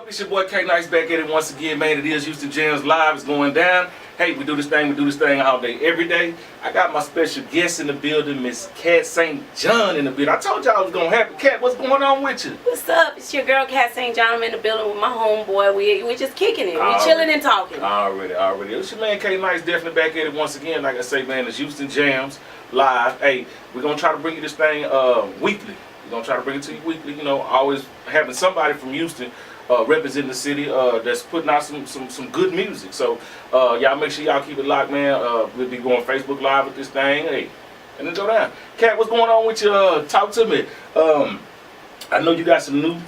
It's your boy K Nice back at it once again, man. It is Houston Jamz Live. It's going down. Hey, we do this thing all day, every day. I got my special guest in the building, Miss Cat St. John in the building. I told y'all it was gonna happen. Cat, what's going on with you? What's up? It's your girl Cat St. John. I'm in the building with my homeboy. We just kicking it. We chilling and talking. Already. It's your man K Nice, definitely back at it once again. Like I say, man, it's Houston Jamz Live. Hey, we're gonna try to bring you this thing weekly. We're gonna try to bring it to you weekly. You know, always having somebody from Houston representing the city that's putting out some good music. So y'all make sure y'all keep it locked, man. We'll be going Facebook Live with this thing. Hey, and then go down. Cat, what's going on with you? Talk to me. I know you got some new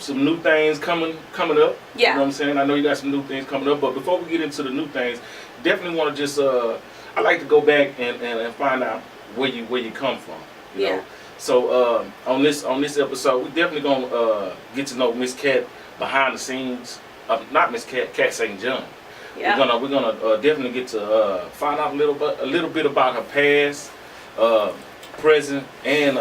things coming up. Yeah. You know what I'm saying? I know you got some new things coming up. But before we get into the new things, definitely want to just I like to go back and find out where you come from. You know? So on this episode, we definitely gonna get to know Miss Cat behind the scenes. Not Miss Cat, Cat St. John. Yeah. We're gonna definitely get to find out a little bit about her past, present, and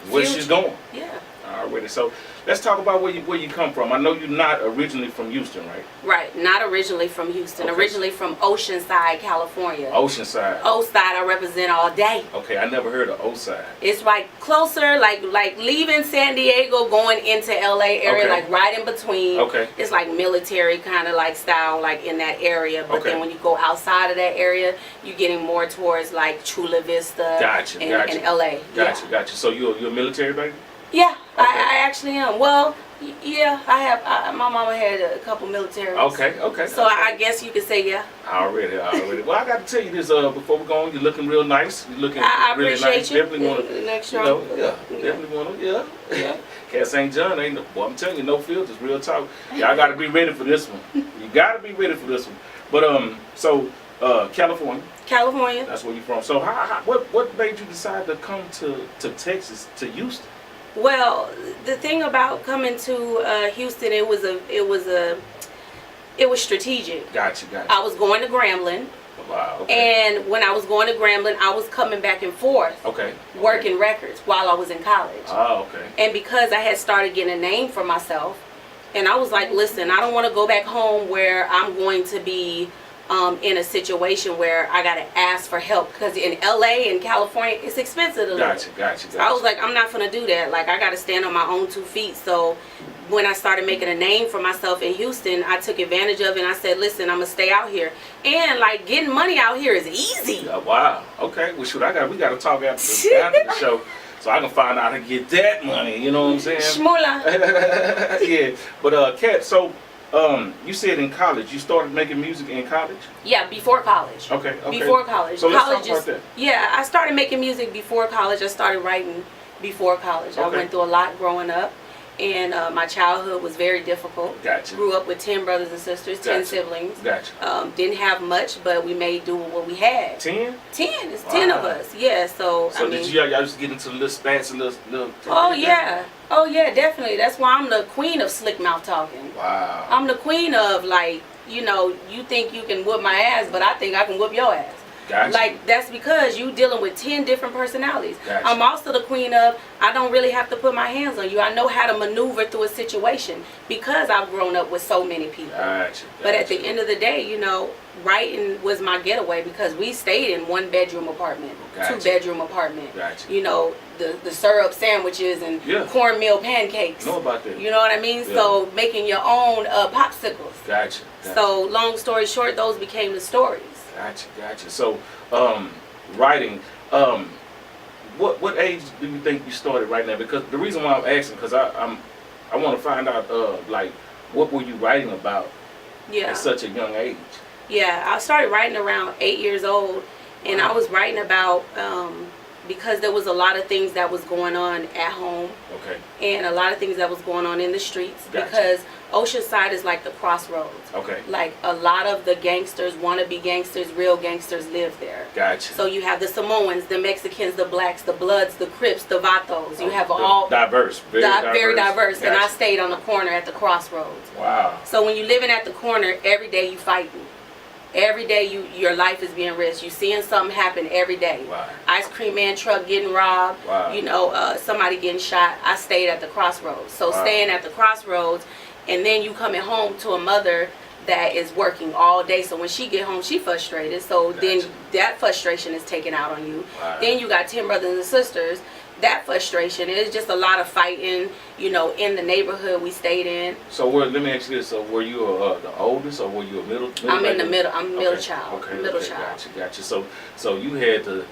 where she's going. Yeah. Already. So let's talk about where you come from. I know you're not originally from Houston, right? Right. Not originally from Houston. Okay. Originally from Oceanside, California. Oceanside. Oceanside, I represent all day. Okay, I never heard of Oceanside. It's like closer, like leaving San Diego, going into LA area, Okay. like right in between. Okay. It's like military kind of like style, like in that area. But Okay. then when you go outside of that area, you're getting more towards like Chula Vista and LA. Gotcha. So you're a military baby? Yeah, Okay. I actually am. Well, yeah, I have. My mama had a couple militaries. Okay. So I guess you could say yeah. Already. Well, I got to tell you this before we go on. You're looking real nice. You're looking I really appreciate nice. you. Definitely want to, Next you show. know, definitely want to, yeah. Cat St. John ain't no, boy, I'm telling you, no filters, real talk. Y'all got to be ready for this one. You got to be ready for this one. But so California. California. That's where you're from. So what made you decide to come to Texas, to Houston? Well, the thing about coming to Houston, it was strategic. Gotcha. I was going to Grambling. Wow. Okay. And when I was going to Grambling, I was coming back and forth. Okay. Working records while I was in college. Oh, okay. And because I had started getting a name for myself, and I was like, listen, I don't want to go back home where I'm going to be in a situation where I got to ask for help, because in LA and California it's expensive to live. Gotcha. So I was like, I'm not gonna do that. Like, I got to stand on my own 2 feet. So when I started making a name for myself in Houston, I took advantage of it and I said, listen, I'm gonna stay out here. And like, getting money out here is easy. Wow. Okay. Well, shoot, we got to talk after the show, so I can find out how to get that money. You know what I'm saying? Shmula. Yeah. But Cat, so you said in college you started making music in college? Yeah, before college. Okay. Before college. So let's college talk about that. Yeah, I started making music before college. I started writing before college. I Okay. went through a lot growing up, and my childhood was very difficult. Gotcha. Grew up with 10 brothers and sisters, 10 Gotcha. siblings. Gotcha. Didn't have much, but we made do with what we had. 10? 10. It's 10 of us. Yeah. So I mean, did y'all just get into little spats and little? Oh yeah. Oh yeah, definitely. That's why I'm the queen of slick mouth talking. Wow. I'm the queen of, like, you know, you think you can whoop my ass, but I think I can whoop your ass. Gotcha. Like, that's because you dealing with 10 different personalities. Gotcha. I'm also the queen of, I don't really have to put my hands on you. I know how to maneuver through a situation because I've grown up with so many people. Gotcha. But at the end of the day, you know, writing was my getaway because we stayed in 1-bedroom apartment, Gotcha. 2-bedroom apartment. Gotcha. You know, the syrup sandwiches and cornmeal pancakes. Know about that. You know what I mean? Yeah. So making your own popsicles. Gotcha. So long story short, those became the stories. Gotcha. So, writing. What age do you think you started writing at? Because the reason why I'm asking, because I want to find out like, what were you writing about at such a young age? Yeah, I started writing around 8 years old, and I was writing about because there was a lot of things that was going on at home. Okay. And a lot of things that was going on in the streets. Gotcha. Because Oceanside is like the crossroads. Okay. Like, a lot of the gangsters, wannabe gangsters, real gangsters live there. Gotcha. So you have the Samoans, the Mexicans, the blacks, the Bloods, the Crips, the Vatos. You have all diverse, very diverse. Gotcha. And I stayed on the corner at the crossroads. Wow. So when you're living at the corner, every day you fighting. Every day your life is being risked. You seeing something happen every day. Wow. Ice cream man truck getting robbed. Wow. You know, somebody getting shot. I stayed at the crossroads. So Wow. staying at the crossroads, and then you coming home to a mother that is working all day. So when she get home, she frustrated. So then that frustration is taken out on you. Wow. Then you got 10 brothers and sisters. That frustration is just a lot of fighting, you know, in the neighborhood we stayed in. So let me ask you this: so were you the oldest, or were you a middle? I'm in the middle. I'm a middle Okay. child. Okay. Middle Okay. child. Gotcha. So you had to,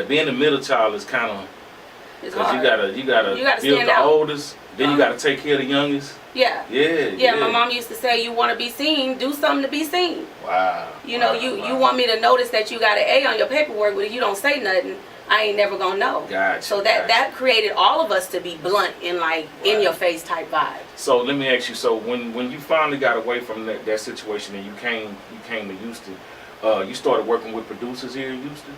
being the middle child is kind of, It's because hard. you gotta build stand the out. oldest, then you gotta take care of the youngest. Yeah. Yeah. My mom used to say, you want to be seen, do something to be seen. Wow. You know, you want me to notice that you got an A on your paperwork, but if you don't say nothing, I ain't never gonna know. Gotcha. So that created all of us to be blunt and like in your face type vibe. So let me ask you. So when you finally got away from that situation and you came to Houston, you started working with producers here in Houston.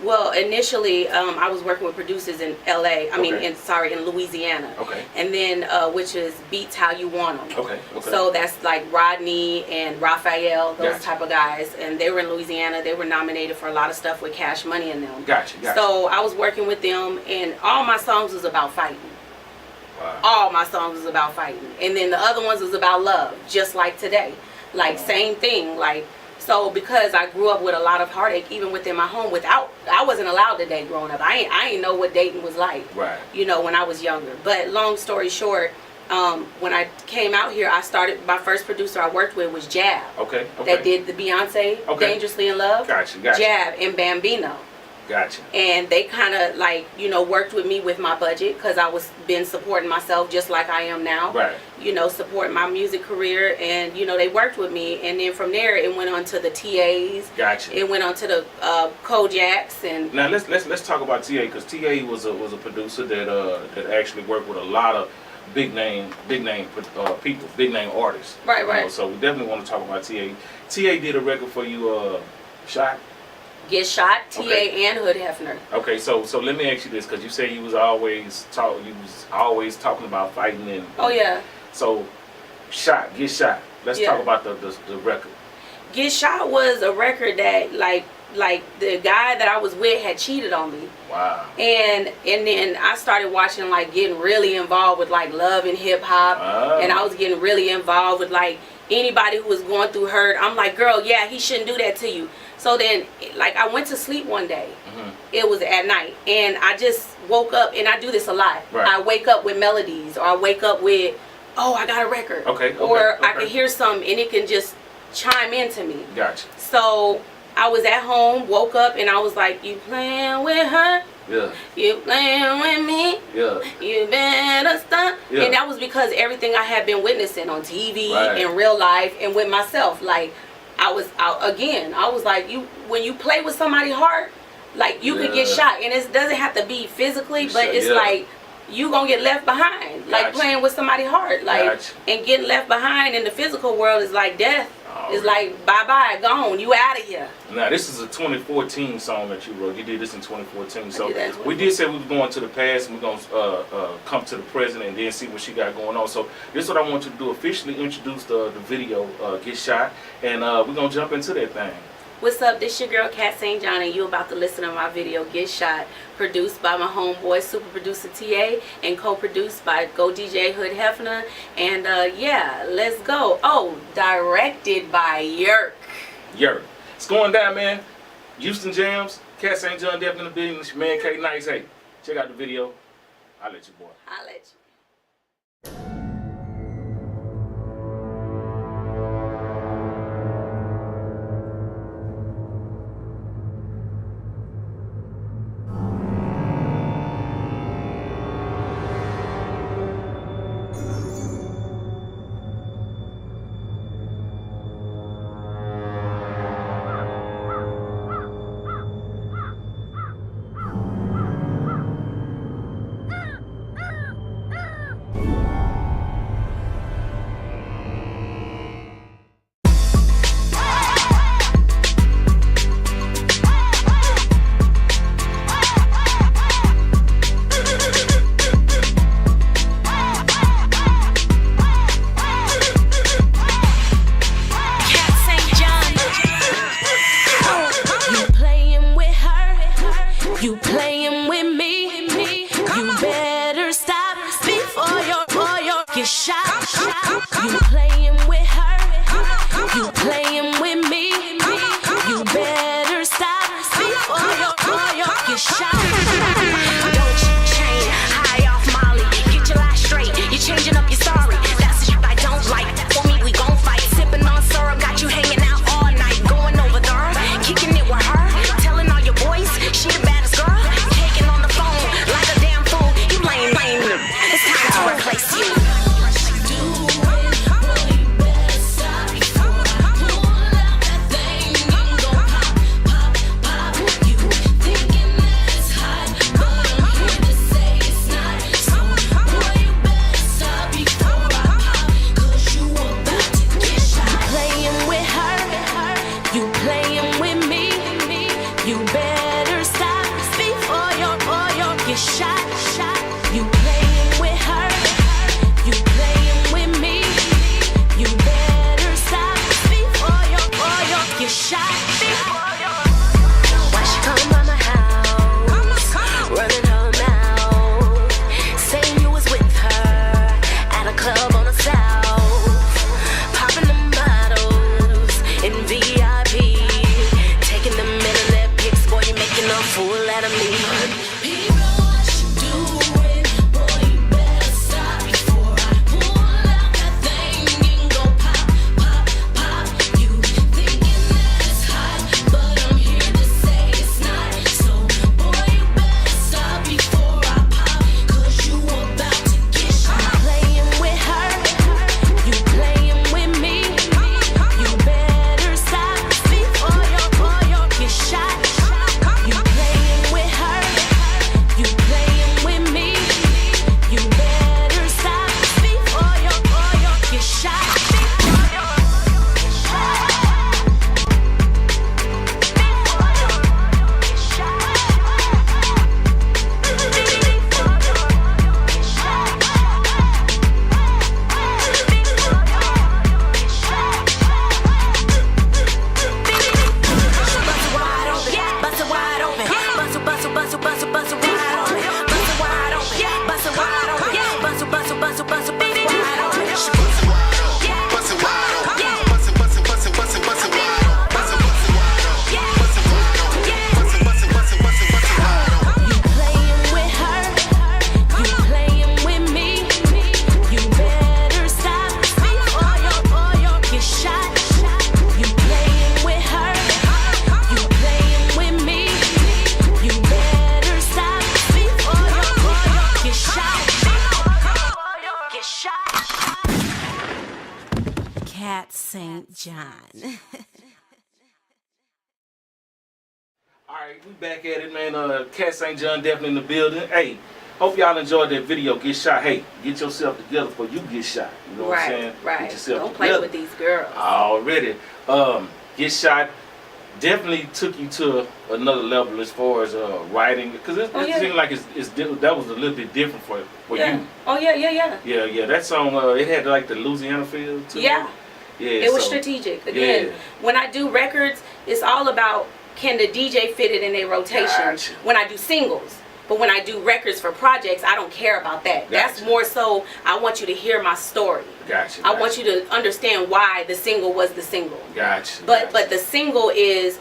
Well, initially, I was working with producers in LA. I mean, in Louisiana. Okay. And then, which is Beats How You Want 'Em. Okay. So that's like Rodney and Raphael, those Gotcha. type of guys. And they were in Louisiana. They were nominated for a lot of stuff with Cash Money in them. Gotcha. So I was working with them, and all my songs was about fighting. Wow. All my songs was about fighting. And then the other ones was about love, just like today. Like, same thing. Like, so because I grew up with a lot of heartache, even within my home, I wasn't allowed to date growing up. I ain't know what dating was like, Right. you know, when I was younger. But long story short, when I came out here, my first producer I worked with was Jab. Okay. That did the Beyonce Dangerously in Love. Gotcha. Jab and Bambino. Gotcha. And they kind of like, you know, worked with me with my budget because I was been supporting myself just like I am now. Right. You know, supporting my music career, and you know they worked with me, and then from there it went on to the TAs. Gotcha. It went on to the Kojaks, and Now let's talk about TA, because TA was a producer that actually worked with a lot of big name people, big name artists. Right, You know, right. so we definitely want to talk about TA. TA did a record for you, Shot. Get Shot, TA Okay. and Hood Hefner. Okay, so let me ask you this, because you say you was always talking about fighting and Oh yeah. So Get Shot. Let's Yeah. talk about the record. Get Shot was a record that like the guy that I was with had cheated on me. Wow. And then I started watching, like, getting really involved with like love and hip hop, and I was getting really involved with like anybody who was going through hurt. I'm like, girl, yeah, he shouldn't do that to you. So then, like, I went to sleep one day. Mm-hmm. It was at night, and I just woke up, and I do this a lot. Right. I wake up with melodies, or I wake up with, oh, I got a record. Okay. Or I can hear something, and it can just chime into me. Gotcha. So I was at home, woke up, and I was like, you playing with her? Yeah. You playing with me? Yeah. You better stop. Yeah. And that was because everything I had been witnessing on TV, Right. in real life, and with myself. Like, I was like, when you play with somebody's heart, like, you could get shot. And it doesn't have to be physically, but it's like, you gonna get left behind. Like, Gotcha. playing with somebody's heart. Like, Gotcha. and getting left behind in the physical world is like death. Oh, It's really? like, bye-bye, gone. You out of here. Now this is a 2014 song that you wrote. You did this in 2014. So did that in we did say we were going to the past, and we're gonna come to the present, and then see what she got going on. So this is what I want you to do: officially introduce the video, Get Shot, and we're gonna jump into that thing. What's up? This your girl Kat St. John, and you about to listen to my video Get Shot, produced by my homeboy super producer TA, and co-produced by Go DJ Hood Hefner. And yeah, let's go. Oh, directed by Yerk. Yerk. It's going down, man. Houston Jamz, Kat St. John, definitely in the building. It's your man K Nice. Hey, check out the video. I'll let you, boy. I'll let you. St. John. All right, we back at it, man. Cat St. John definitely in the building. Hey, hope y'all enjoyed that video. Get shot. Hey, get yourself together before you get shot. You know what I'm saying? Right. Get yourself Don't together. play with these girls. Already. Get shot. Definitely took you to another level as far as writing, because it seemed like that was a little bit different for you. Oh yeah. Yeah. That song, it had like the Louisiana feel to it. Yeah. It was strategic. Again, when I do records, it's all about, can the DJ fit it in a rotation? Gotcha. When I do singles. But when I do records for projects, I don't care about that. That's more so, I want you to hear my story. Gotcha. I want you to understand why the single was the single. Gotcha. But the single is,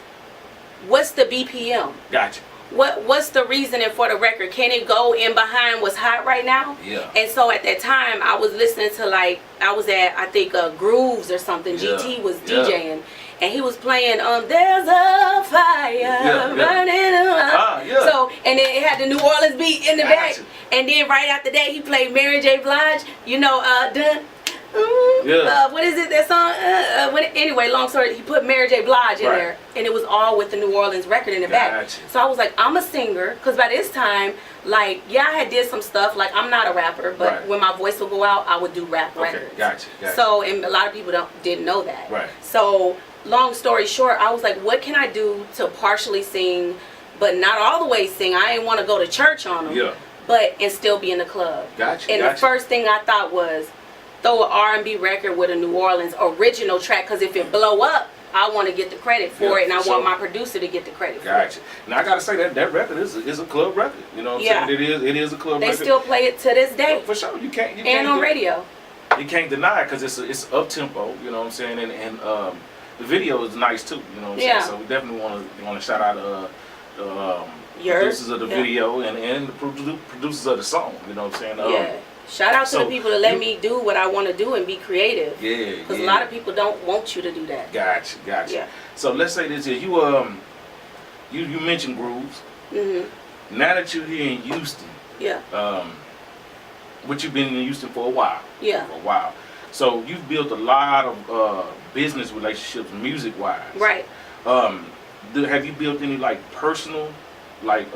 what's the BPM? Gotcha. What's the reasoning for the record? Can it go in behind what's hot right now? Yeah. And so at that time, I was listening to, like, I was at, I think, Grooves or something. GT was DJing. And he was playing, there's a fire burning. So, and then it had the New Orleans beat in the back. And then right after that, he played Mary J. Blige. You know, what is it, that song? Anyway, long story, he put Mary J. Blige in there. And it was all with the New Orleans record in the back. So I was like, I'm a singer. Because by this time, like, I had did some stuff. Like, I'm not a rapper. But when my voice would go out, I would do rap records. Gotcha. So, and a lot of people didn't know that. Right. So, long story short, I was like, what can I do to partially sing, but not all the way sing? I didn't want to go to church on them, and still be in the club. Gotcha. And the first thing I thought was, throw an R&B record with a New Orleans original track, because if it blow up, I want to get the credit for it, and I want my producer to get the credit for it. Gotcha. Now I gotta say that record is a club record. You know what I'm saying? It is a club record. They still play it to this day. For sure. You can't and on radio. You can't deny it, because it's up tempo. You know what I'm saying? And the video is nice too. You know what I'm saying? So we definitely want to shout out the producers of the video and the producers of the song. You know what I'm saying? Shout out to the people that let me do what I want to do and be creative. Because a lot of people don't want you to do that. Gotcha. Yeah. So let's say this here. You mentioned Grooves. Now that you're here in Houston. But you've been in Houston for a while. For a while. So you've built a lot of business relationships, music-wise. Right. Have you built any like personal, like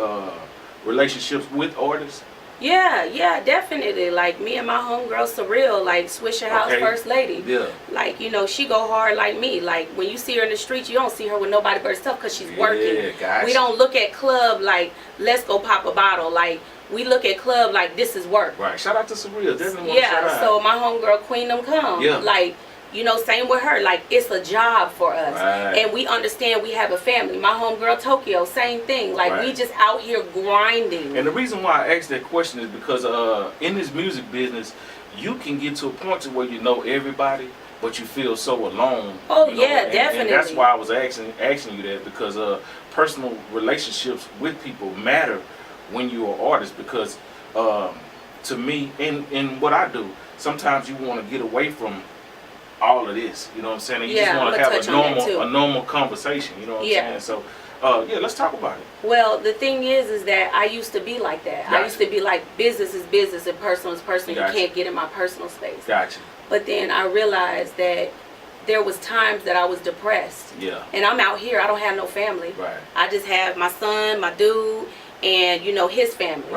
relationships with artists? Yeah, definitely. Like me and my homegirl Surreal, like Swisher House First Lady. Like, you know, she go hard like me. Like when you see her in the streets, you don't see her with nobody but herself, because she's working. Gotcha. We don't look at club like, let's go pop a bottle. Like, we look at club like, this is work. Right. Shout out to Surreal. Definitely want to shout out. So my homegirl Queen Them Come. Like, you know, same with her. Like, it's a job for us. And we understand we have a family. My homegirl Tokyo, same thing. Like, we just out here grinding. And the reason why I asked that question is because in this music business, you can get to a point to where you know everybody, but you feel so alone. Definitely. And that's why I was asking you that, because personal relationships with people matter when you're an artist, because to me, in what I do, sometimes you want to get away from all of this, you know what I'm saying? And you just want to have a normal conversation, you know what I'm saying? So, let's talk about it. Well, the thing is that I used to be like that. I used to be like, business is business and personal is personal. You can't get in my personal space. But then I realized that there was times that I was depressed. And I'm out here, I don't have no family. I just have my son, my dude, and, you know, his family.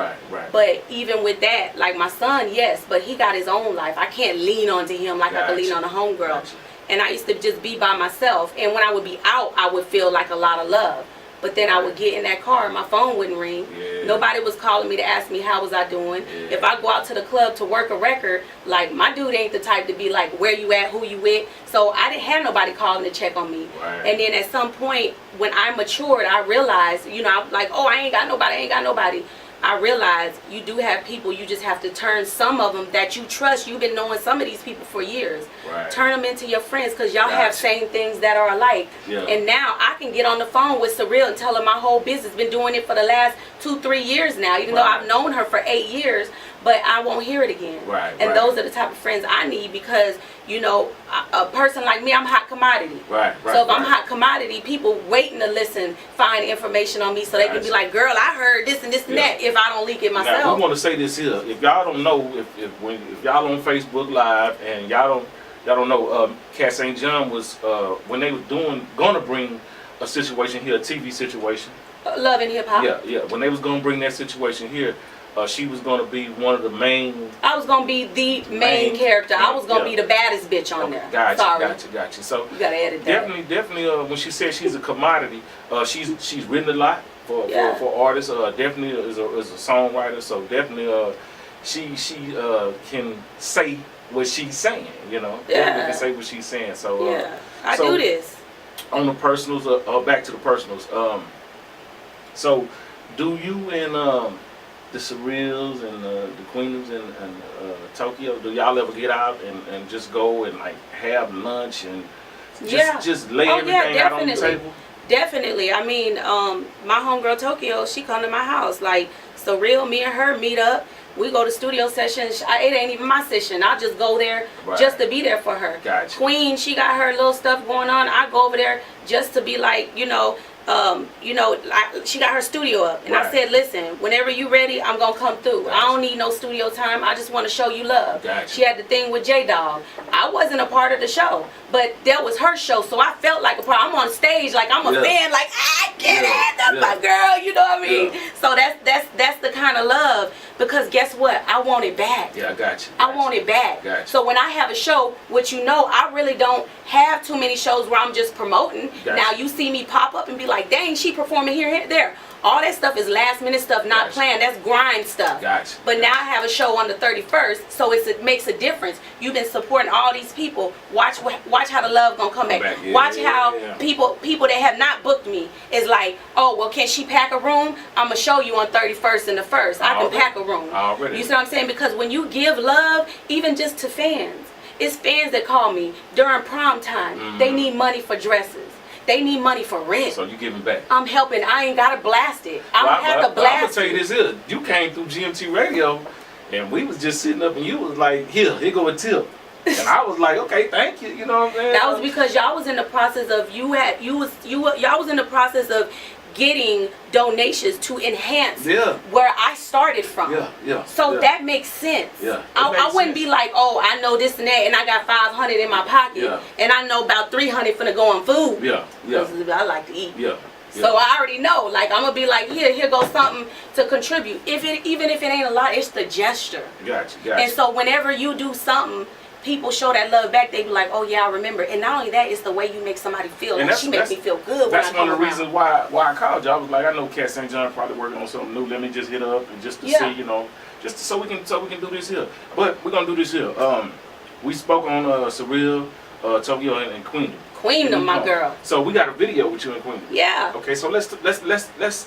But even with that, like my son, yes, but he got his own life. I can't lean onto him like I can lean on a homegirl. And I used to just be by myself. And when I would be out, I would feel like a lot of love. But then I would get in that car, my phone wouldn't ring. Nobody was calling me to ask me how was I doing. If I go out to the club to work a record, like, my dude ain't the type to be like, where you at, who you with. So I didn't have nobody calling to check on me. And then at some point, when I matured, I realized, you know, I'm like, oh, I ain't got nobody. I realized you do have people, you just have to turn some of them that you trust. You've been knowing some of these people for years. Turn them into your friends, because y'all have same things that are alike. And now I can get on the phone with Surreal and tell her my whole business. Been doing it for the last 2-3 years now, even though I've known her for 8 years, but I won't hear it again. And those are the type of friends I need, because, you know, a person like me, I'm hot commodity. So if I'm hot commodity, people waiting to listen, find information on me so they can be like, girl, I heard this and this and that, if I don't leak it myself. Now, we want to say this here. If y'all don't know, if y'all on Facebook Live and y'all y'all don't know, Cat St. John was when they were gonna bring a situation here, a TV situation. Love and Hip Hop. Yeah, yeah. When they was gonna bring that situation here, she was gonna be one of the main. I was gonna be the main character. I was gonna be the baddest bitch on there. Gotcha, Sorry. gotcha. So you gotta edit that. Definitely. When she said she's a commodity, she's written a lot for artists. Definitely is a songwriter. So definitely, she can say what she's saying. You know, definitely can say what she's saying. So I do this. On the personals, back to the personals. So, do you and the Surreals and the Queens and Tokyo, do y'all ever get out and just go and like have lunch and just lay everything out on the table? Definitely. I mean, my homegirl Tokyo, she come to my house. Like, Surreal, me and her meet up. We go to studio sessions. It ain't even my session. I just go there just to be there for her. Gotcha. Queen, she got her little stuff going on. I go over there just to be like, she got her studio up, and I said, listen, whenever you ready, I'm gonna come through. I don't need no studio time. I just want to show you love. She had the thing with J-Dog. I wasn't a part of the show, but that was her show, so I felt like a part. I'm on stage, like I'm a fan, like I get it. That's my girl. You know what I mean? So that's the kind of love. Because guess what? I want it back. Yeah, I got you. I want it back. Gotcha. So when I have a show, which I really don't have too many shows where I'm just promoting. Gotcha. Now you see me pop up and be like, dang, she performing here and there. All that stuff is last minute stuff, not planned. That's grind stuff. Gotcha. But now I have a show on the 31st, so it makes a difference. You've been supporting all these people. Watch how the love gonna come back. Watch how people that have not booked me is like, oh well, can she pack a room? I'm gonna show you on 31st and the 1st. I can pack a room. Already. You see what I'm saying? Because when you give love, even just to fans, it's fans that call me during prom time. They need money for dresses. They need money for rent. So you giving back. I'm helping. I ain't gotta blast it. I don't have to blast it. I'm gonna tell you this here. You came through GMT Radio, and we was just sitting up, and you was like, here go a tip. And I was like, okay, thank you. You know what I'm saying? That was because y'all was in the process of y'all was in the process of getting donations to enhance where I started from. So that makes sense. I wouldn't be like, oh, I know this and that, and I got 500 in my pocket, and I know about 300 finna go on food. I like to eat. So I already know. Like, I'm gonna be like, here goes something to contribute. Even if it ain't a lot, it's the gesture. Gotcha. And so whenever you do something, people show that love back. They be like, oh yeah, I remember. And not only that, it's the way you make somebody feel. And she makes me feel good. That's one of the reasons why I called you. I was like, I know Cat St. John probably working on something new. Let me just hit her up and just to see, just so we can do this here. But we're gonna do this here. We spoke on Surreal, Tokyo, and Queendom. Queendom, my girl. So we got a video with you and Queendom. Yeah. Okay, so let's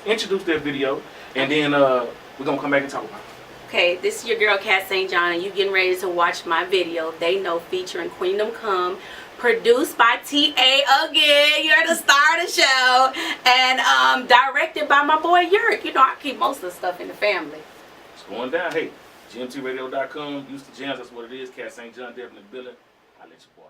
introduce that video, and then we're gonna come back and talk about it. Okay, this is your girl Cat St. John, and you getting ready to watch my video, They Know, featuring Queendom Come, produced by TA again. You're the star of the show, and directed by my boy Yurik. You know, I keep most of the stuff in the family. It's going down. Hey, GMTRadio.com, used to Jamz, that's what it is. Cat St. John, definitely Billy. I'll let you boy.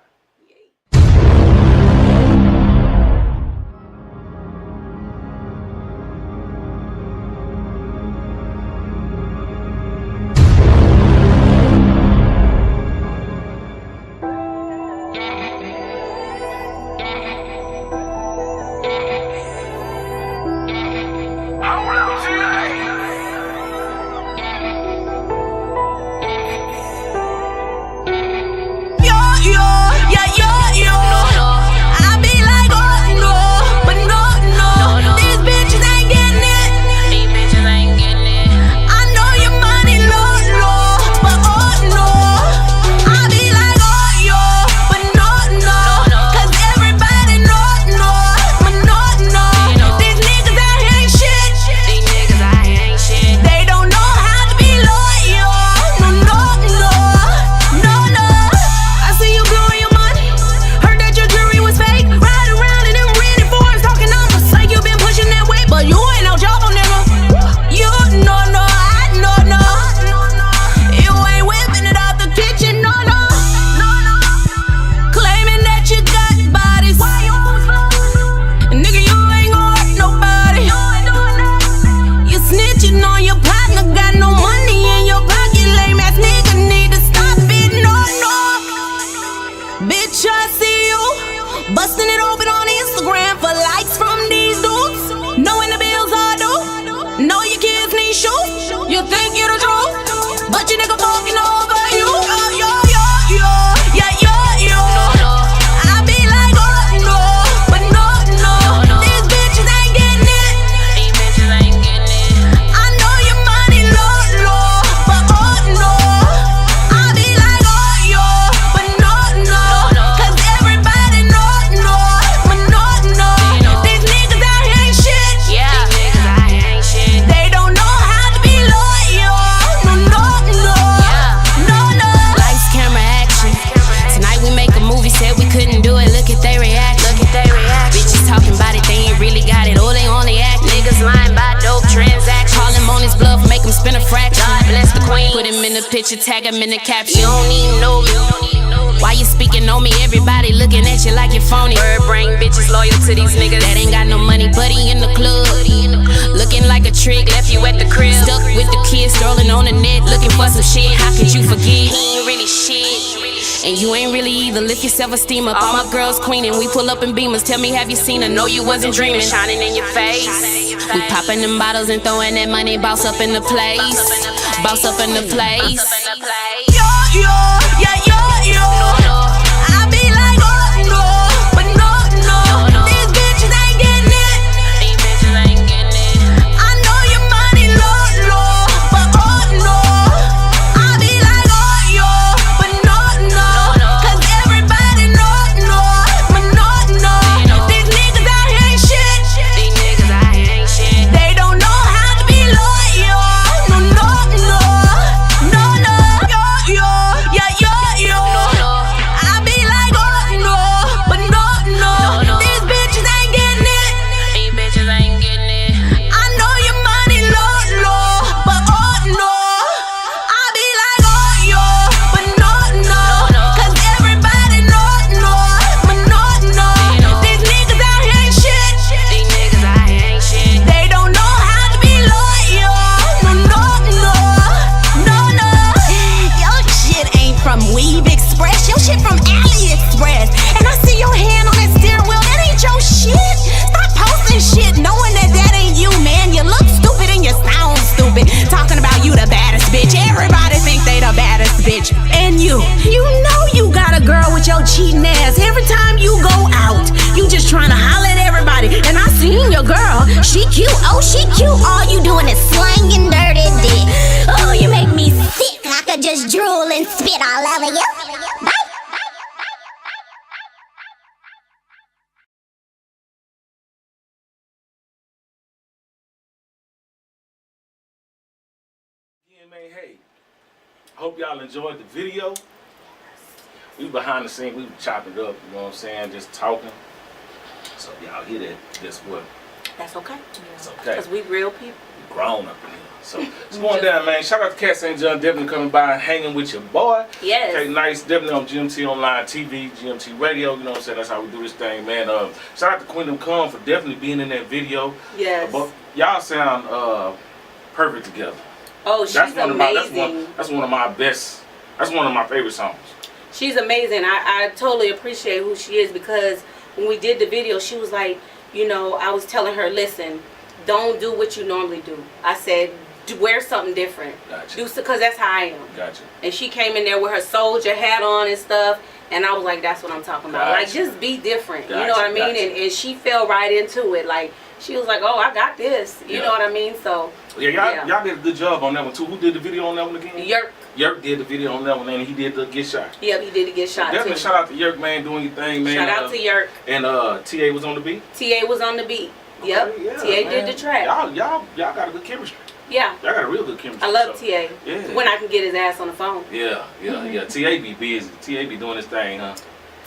But your nigga fucking over you. Yeah, I be like, oh no, but no. These bitches ain't getting it. I know your money low, but oh no. I be like, oh yo, but no. Cause everybody know, but no. These niggas out here ain't shit. Yeah, these niggas out here ain't shit. They don't know how to be loyal. No. Lights, camera, action. Tonight we make a movie, said we couldn't do it. Look at they reaction. Bitches talking about it, they ain't really got it. Oh, they only act. Niggas lying by dope transactions. Call him on his bluff, make him spin a fraction. God bless the queen. Put him in the picture, tag him in the caption. You don't even know me. Why you speaking on me? Everybody looking at you like you're phony. Bird brain bitches loyal to these niggas That ain't got no money, but he in the club. Looking like a trick, left you at the crib. stuck with the kids, strolling on the net, looking for some shit. How could you forget? He ain't really shit. And you ain't really either. Lift your self-esteem up. All my girls queening. We pull up in Beamers. Tell me, have you seen her? No, you wasn't dreaming. Shining in your face. We popping them bottles and throwing that money. Boss up in the place. Boss up in the place. Yo. I be like, oh no, but no. These bitches ain't getting it. I know your money low, but oh no. I be like, oh yo, but no. Cause everybody know, but no. These niggas out here ain't shit. They don't know how to be loyal. No. Yo. I be like, oh no, but no. These bitches ain't getting it. I know your money low, but oh no. I be like, oh yo, but no. Cause everybody know, but no. These niggas out here ain't shit. They don't know how to be loyal. No. Your shit ain't from Weave Express. Your shit from AliExpress. And I see your hand on that steering wheel. That ain't your shit. Stop posting shit knowing that ain't you, man. You look stupid and you sound stupid. Talking about you the baddest bitch. Everybody think they the baddest bitch. And you know you got a girl with your cheating ass. Every time you go out, you just trying to holler at everybody. And I seen your girl. She cute. Oh, she cute. All you doing is slanging dirty dick. Oh, you make me sick. I could just drool and spit all over you. Bye. Yeah, man, hey, I hope y'all enjoyed the video. We behind the scenes, we were chopping it up, you know what I'm saying, just talking. So y'all hear that, guess what? That's okay. It's okay. Cause we real people. We grown up in here. So it's going down, man. Shout out to Cat St. John, definitely coming by and hanging with your boy. Yes. Okay, nice, definitely on GMT Online TV, GMT Radio, you know what I'm saying, that's how we do this thing, man. Shout out to Queendom Come for definitely being in that video. Yes. But y'all sound perfect together. Oh, she's amazing. That's one of my best. That's one of my favorite songs. She's amazing. I totally appreciate who she is, because when we did the video, she was like, you know, I was telling her, listen, don't do what you normally do. I said, wear something different. Gotcha. Because that's how I am. Gotcha. And she came in there with her soldier hat on and stuff, and I was like, that's what I'm talking about. Gotcha. Like, just be different. Gotcha. You know what I mean? Gotcha. And she fell right into it. Like, she was like, oh, I got this. You know what I mean? So, yeah, y'all did a good job on that one too. Who did the video on that one again? Yerk did the video on that one, and he did the get shot. Yep, he did the get shot Definitely too. shout out to Yerk, man, doing your thing, man. Shout out to Yerk. And TA was on the beat. TA was on the beat. Yep. Okay, yeah, TA man. did the track. Y'all got a good chemistry. Yeah. Y'all got a real good chemistry. I love so. TA. Yeah. When I can get his ass on the phone. Yeah. TA be busy. TA be doing his thing, huh?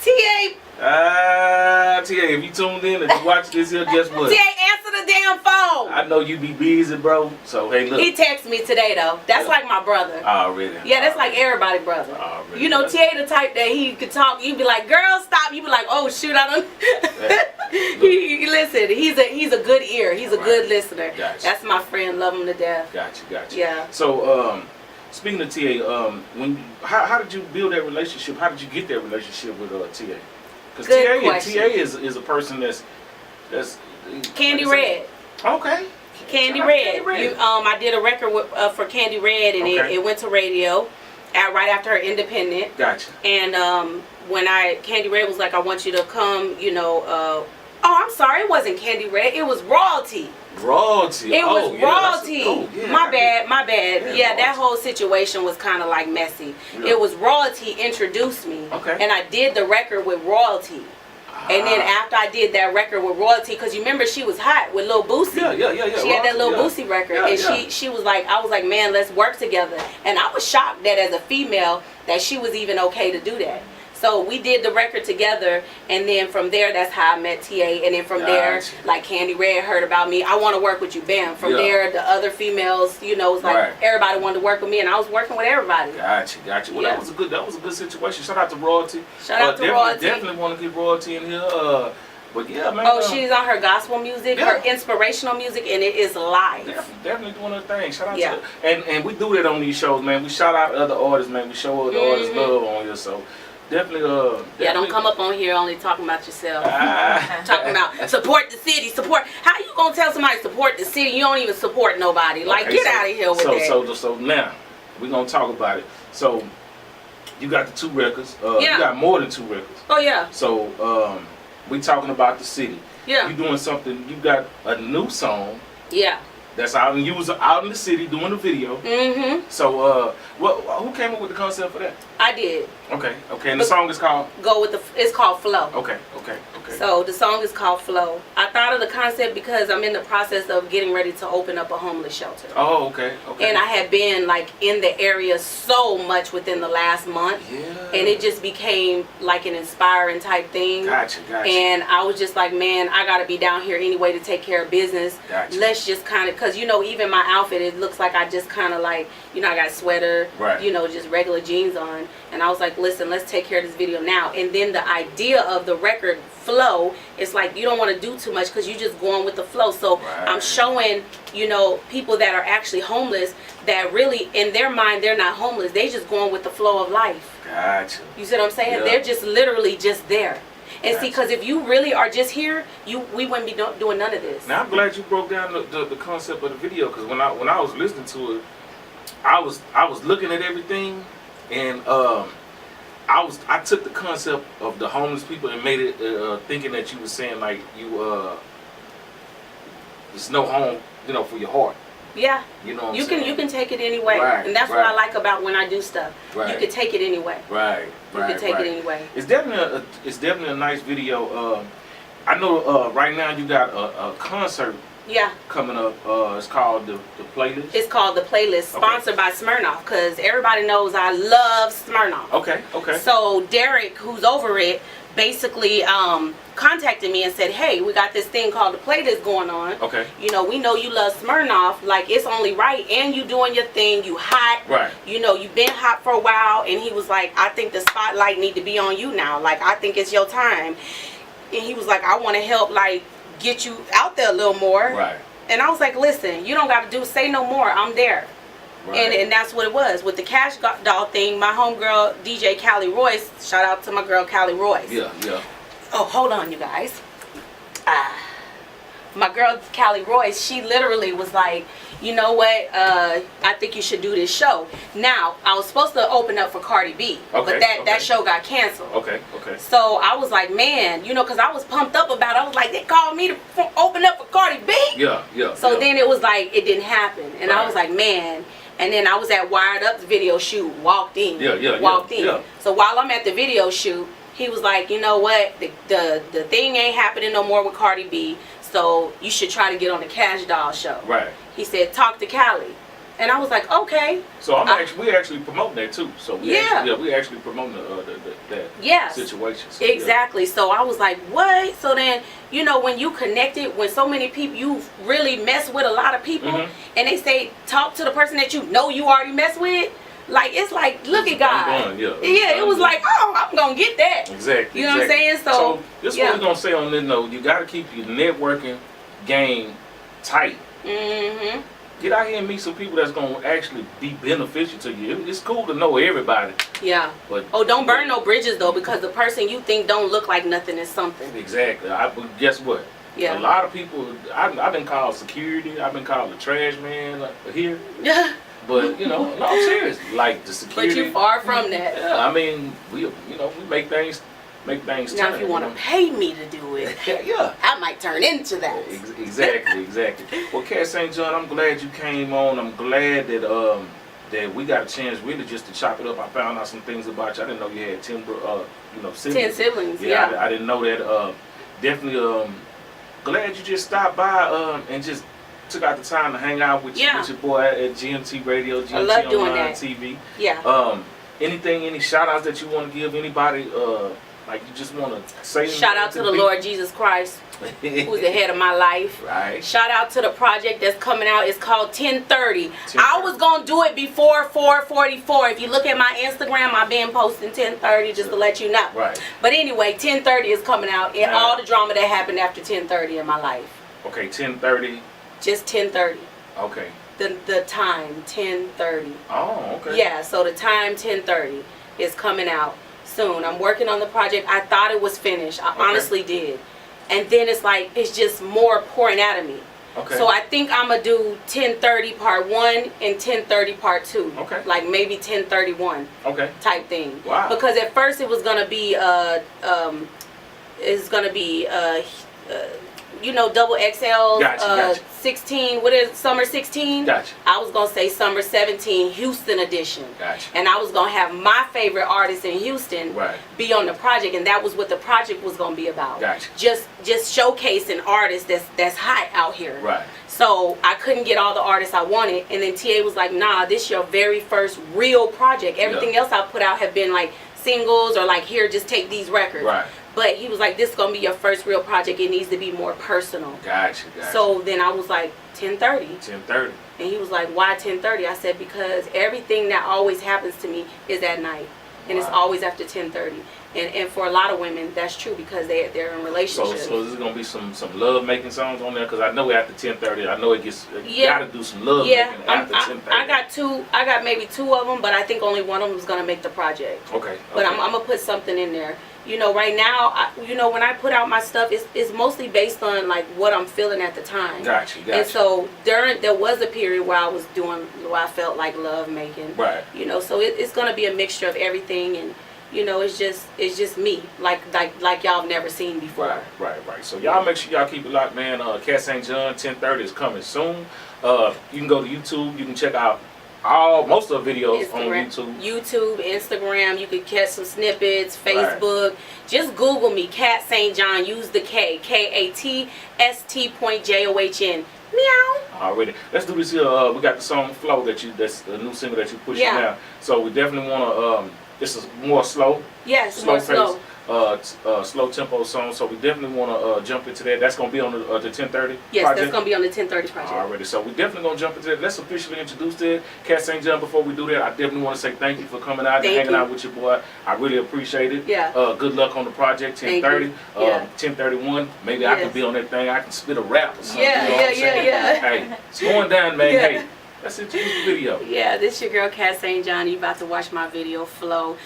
TA. TA, if you tuned in and you watch this here, guess what? TA, answer the damn phone. I know you be busy, bro. So hey, look. He texted me today though. That's like my brother. Already. Yeah, that's like everybody brother. Already. You know, TA the type that he could talk. You be like, girl, stop. You be like, oh shoot, I don't. Listen, he's a good ear. He's a good listener. Gotcha. That's my friend. Love him to death. Gotcha. Yeah. So speaking of TA, how did you build that relationship? How did you get that relationship with TA? Because TA is a person that's Candy Red. Okay. Candy Shout out Red. Candy Red. I did a record with, for Candy Red, and Okay. it went to radio right after her independent. Gotcha. And when Candy Red was like, I want you to come, you know, oh, I'm sorry, it wasn't Candy Red, it was Royalty. Royalty. It was Royalty. My bad. Yeah, that Royalty. whole situation was kind of like messy. Yeah. It was Royalty introduced me, Okay. and I did the record with Royalty. And then after I did that record with Royalty, because you remember she was hot with Lil Boosie. Yeah. She had that Lil Royalty, Boosie record, Yeah, and yeah. she was like, I was like, man, let's work together. And I was shocked that as a female that she was even okay to do that. So we did the record together, and then from there, that's how I met TA. And then from there, Gotcha. like Candy Red heard about me. I want to work with you, bam. From Yeah. there, the other females, you know, it's like Right. everybody wanted to work with me, and I was working with everybody. Gotcha. Well, Yeah. that was a good situation. Shout out to Royalty. Shout out to Royalty. Definitely want to get Royalty in here. But yeah, man. Oh, she's on her gospel music, Yeah. her inspirational music, and it is live. Definitely doing her thing. Shout out Yeah. to her. And we do that on these shows, man. We shout out other artists, man. We show other artists love on here. So definitely, Yeah, don't come up on here only talking about yourself. Ah. Talking about support the city, support. How you gonna tell somebody to support the city? You don't even support nobody. Like, Okay, get so- out of here with that. So now we're gonna talk about it. So you got the 2 records. Yeah. You got more than 2 records. Oh yeah, So we talking about the city. yeah, You doing something? You got a new song yeah. that's out in the city doing the video. Mhm. So who came up with the concept for that? I did Okay. And the song is called. go with the. It's called Flow. Okay. So the song is called Flow. I thought of the concept because I'm in the process of getting ready to open up a homeless shelter. Oh, okay. And I had been like in the area so much within the last month. Yeah. And it just became like an inspiring type thing. Gotcha. And I was just like, man, I gotta be down here anyway to take care of business. Gotcha. Let's just kind of, cause you know, even my outfit, it looks like I just kind of like, you know, I got a sweater, Right. you know, just regular jeans on. And I was like, listen, let's take care of this video now. And then the idea of the record Flow, it's like you don't want to do too much because you just going with the flow. So Right. I'm showing, you know, people that are actually homeless that really in their mind they're not homeless. They just going with the flow of life. Gotcha. You see what I'm saying? Yeah. They're just literally just there. And see, Gotcha. because if you really are just here, we wouldn't be doing none of this. Now I'm glad you broke down the concept of the video, because when I was listening to it, I was looking at everything, and I took the concept of the homeless people and made it thinking that you were saying like there's no home, you know, for your heart. Yeah. You know what You I'm can saying? you can take it anyway. Right, And that's what right. I like about when I do stuff. Right. You can take it anyway. Right. You can take it anyway. It's definitely a nice video. I know right now you got a concert Yeah. coming up. It's called the Playlist. It's called The Playlist, sponsored by Smirnoff, because everybody knows I love Smirnoff. Okay. So Derek, who's over it, basically contacted me and said, hey, we got this thing called The Playlist going on. Okay. You know, we know you love Smirnoff, like it's only right, and you doing your thing, you hot. Right. You know, you've been hot for a while, and he was like, I think the spotlight need to be on you now. Like, I think it's your time. And he was like, I want to help, like, get you out there a little more. Right. And I was like, listen, you don't got to say no more. I'm there. Right. And that's what it was. With the Cash Doll thing, my homegirl, DJ Callie Royce, shout out to my girl Callie Royce. Yeah. Oh, hold on, you guys. My girl Callie Royce, she literally was like, you know what, I think you should do this show. Now, I was supposed to open up for Cardi B, but that show got canceled. Okay. So I was like, man, you know, because I was pumped up about it. I was like, they called me to open up for Cardi B? Yeah. So then it was like, it didn't happen. And I Right. was like, man. And then I was at Wired Up's video shoot, walked in. Walked in. Yeah. So while I'm at the video shoot, he was like, you know what, the thing ain't happening no more with Cardi B, so you should try to get on the Cash Doll show. Right. He said, talk to Callie. And I was like, okay. So we actually promoting that too. So we actually promoting that situation. So, Exactly. So I was like, what? So then, you know, when you connected, when so many people, you really mess with a lot of people, Mhm. and they say, talk to the person that you know you already mess with. Like, it's like, look at God. It was like, oh, I'm going to get that. Exactly. You know what I'm saying? So this is what we're going to say on this note. You got to keep your networking game tight. Mm-hmm. Get out here and meet some people that's going to actually be beneficial to you. It's cool to know everybody. Yeah. But don't burn no bridges, though, because the person you think don't look like nothing is something. Exactly. But guess what? Yeah. A lot of people, I've been called security. I've been called the trash man here. Yeah. But no, I'm serious. Like the security. But you far from that. Yeah, I mean, we make things Now, turn, if you want to pay me to do it, yeah. I might turn into that. Exactly. Well, Cat St. John, I'm glad you came on. I'm glad that we got a chance really just to chop it up. I found out some things about you. I didn't know you had 10 siblings. 10 siblings, yeah. I didn't know that. Definitely glad you just stopped by and just took out the time to hang out with your boy at GMT Radio, GMT I love doing Online that. TV. Yeah. Any shout outs that you want to give anybody? Like you just want to say Shout out to the Lord Jesus Christ, who's the head of my life. Right. Shout out to the project that's coming out. It's called 1030. I was going to do it before 444. If you look at my Instagram, I've been posting 1030 just to let you know. Right. But anyway, 1030 is coming out and all the drama that happened after 1030 in my life. Okay, 1030. Just 1030. Okay. The time, 1030. Oh, okay. Yeah, so the time 1030 is coming out soon. I'm working on the project. I thought it was finished. I honestly did. And then it's like, it's just more pouring out of me. Okay. So I think I'm going to do 1030 part 1 and 1030 part 2. Okay. Like maybe 1031. Okay. Type thing. Wow. Because at first it was going to be, double XL, Gotcha. 16, what is summer 16? Gotcha. I was going to say summer 17 Houston edition. Gotcha. And I was going to have my favorite artist in Houston be on the project, and that was what the project was going to be about. Gotcha. Just showcasing artists that's hot out here. Right. So I couldn't get all the artists I wanted, and then TA was like, nah, this is your very first real project. Everything else I put out have been like singles or like, here, just take these records. Right. But he was like, this is going to be your first real project. It needs to be more personal. Gotcha. So then I was like, 1030. 1030. And he was like, why 1030? I said, because everything that always happens to me is at night. And it's always after 1030. And for a lot of women, that's true because they're in relationships. So is going to be some love making songs on there? Because I know after 1030, I know you got to do some love making after 1030. I got maybe 2 of them, but I think only one of them is going to make the project. Okay. But I'm going to put something in there. Right now, when I put out my stuff, it's mostly based on like what I'm feeling at the time. Gotcha. And so there was a period where I felt like love making. Right. So it's gonna be a mixture of everything, and it's just me, like y'all have never seen before. Right. So y'all make sure y'all keep it locked, man. Cat St. John 1030 is coming soon. You can go to YouTube. You can check out most of the videos on YouTube, Instagram. You can catch some snippets. Facebook. Just Google me, Cat St. John. Use the K, KATST.JOHN. Meow. Already. Let's do this here. We got the song "Flow" that's the new single that you pushing now. So we definitely want to. This is more slow. Yes, more slow. Slow tempo song, so we definitely want to jump into that. That's going to be on the 1030 Yes, project? That's going to be on the 1030 project. Already, so we definitely going to jump into that. Let's officially introduce it. Cat St. John, before we do that, I definitely want to say thank you for coming out and hanging out with your boy. I really appreciate it. Yeah. Good luck on the project, 1030. 1031, maybe I can be on that thing. I can spit a rap or something. Yeah. Hey, it's going down, man. Hey. Let's introduce the video. Yeah, this is your girl Cat St. John. You about to watch my video Flow,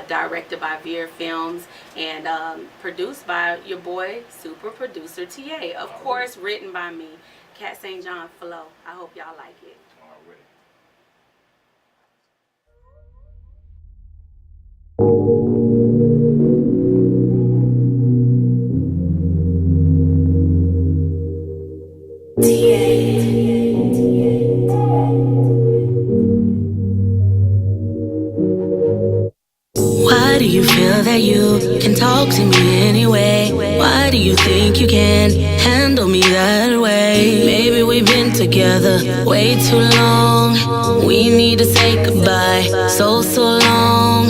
directed by Veer Films and produced by your boy Super Producer TA. Of course, written by me, Cat St. John Flow. I hope y'all like it. Why do you feel that you can talk to me anyway? Why do you think you can handle me that way? Maybe we've been together way too long. We need to say goodbye, so long.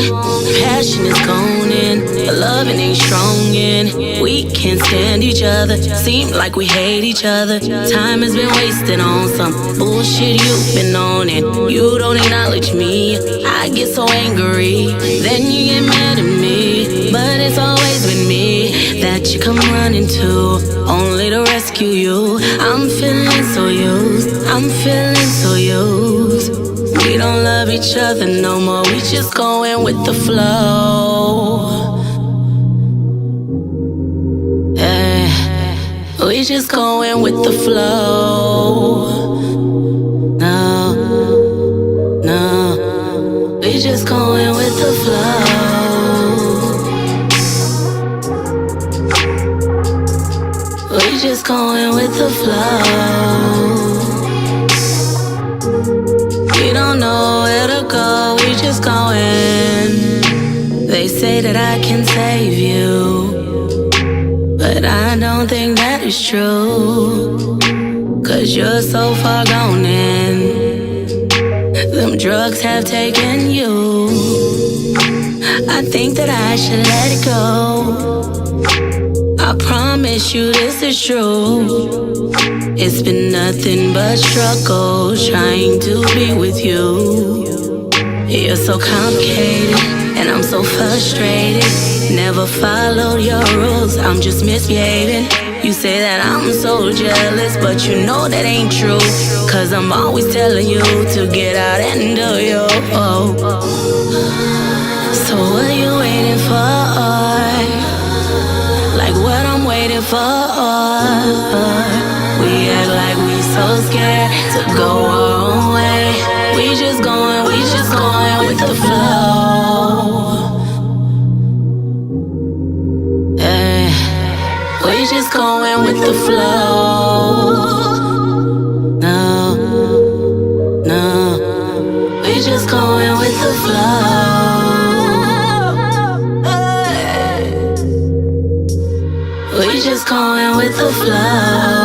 Passion is gone in, but loving ain't strong in. We can't stand each other, seem like we hate each other. Time has been wasted on some bullshit you've been on, and you don't acknowledge me. I get so angry, then you get mad at me. But it's always been me that you come running to, only to rescue you. I'm feeling so used, I'm feeling so used. We don't love each other no more, we just going with the flow. We just going with the flow. No, no, we just going with the flow. We just going with the flow. We don't know where to go, we just going. They say that I can save you, but I don't think that is true. 'Cause you're so far gone and them drugs have taken you. I think that I should let it go. I promise you this is true. It's been nothing but struggle trying to be with you. You're so complicated and I'm so frustrated. Never followed your rules, I'm just misbehaving. You say that I'm so jealous, but you know that ain't true. 'Cause I'm always telling you to get out and do you. So what are you waiting for? Like what I'm waiting for. We act like we so scared to go our own way. We just going with the flow. Hey, we just going with the flow. No, no, we just going with the flow. We just going with the flow.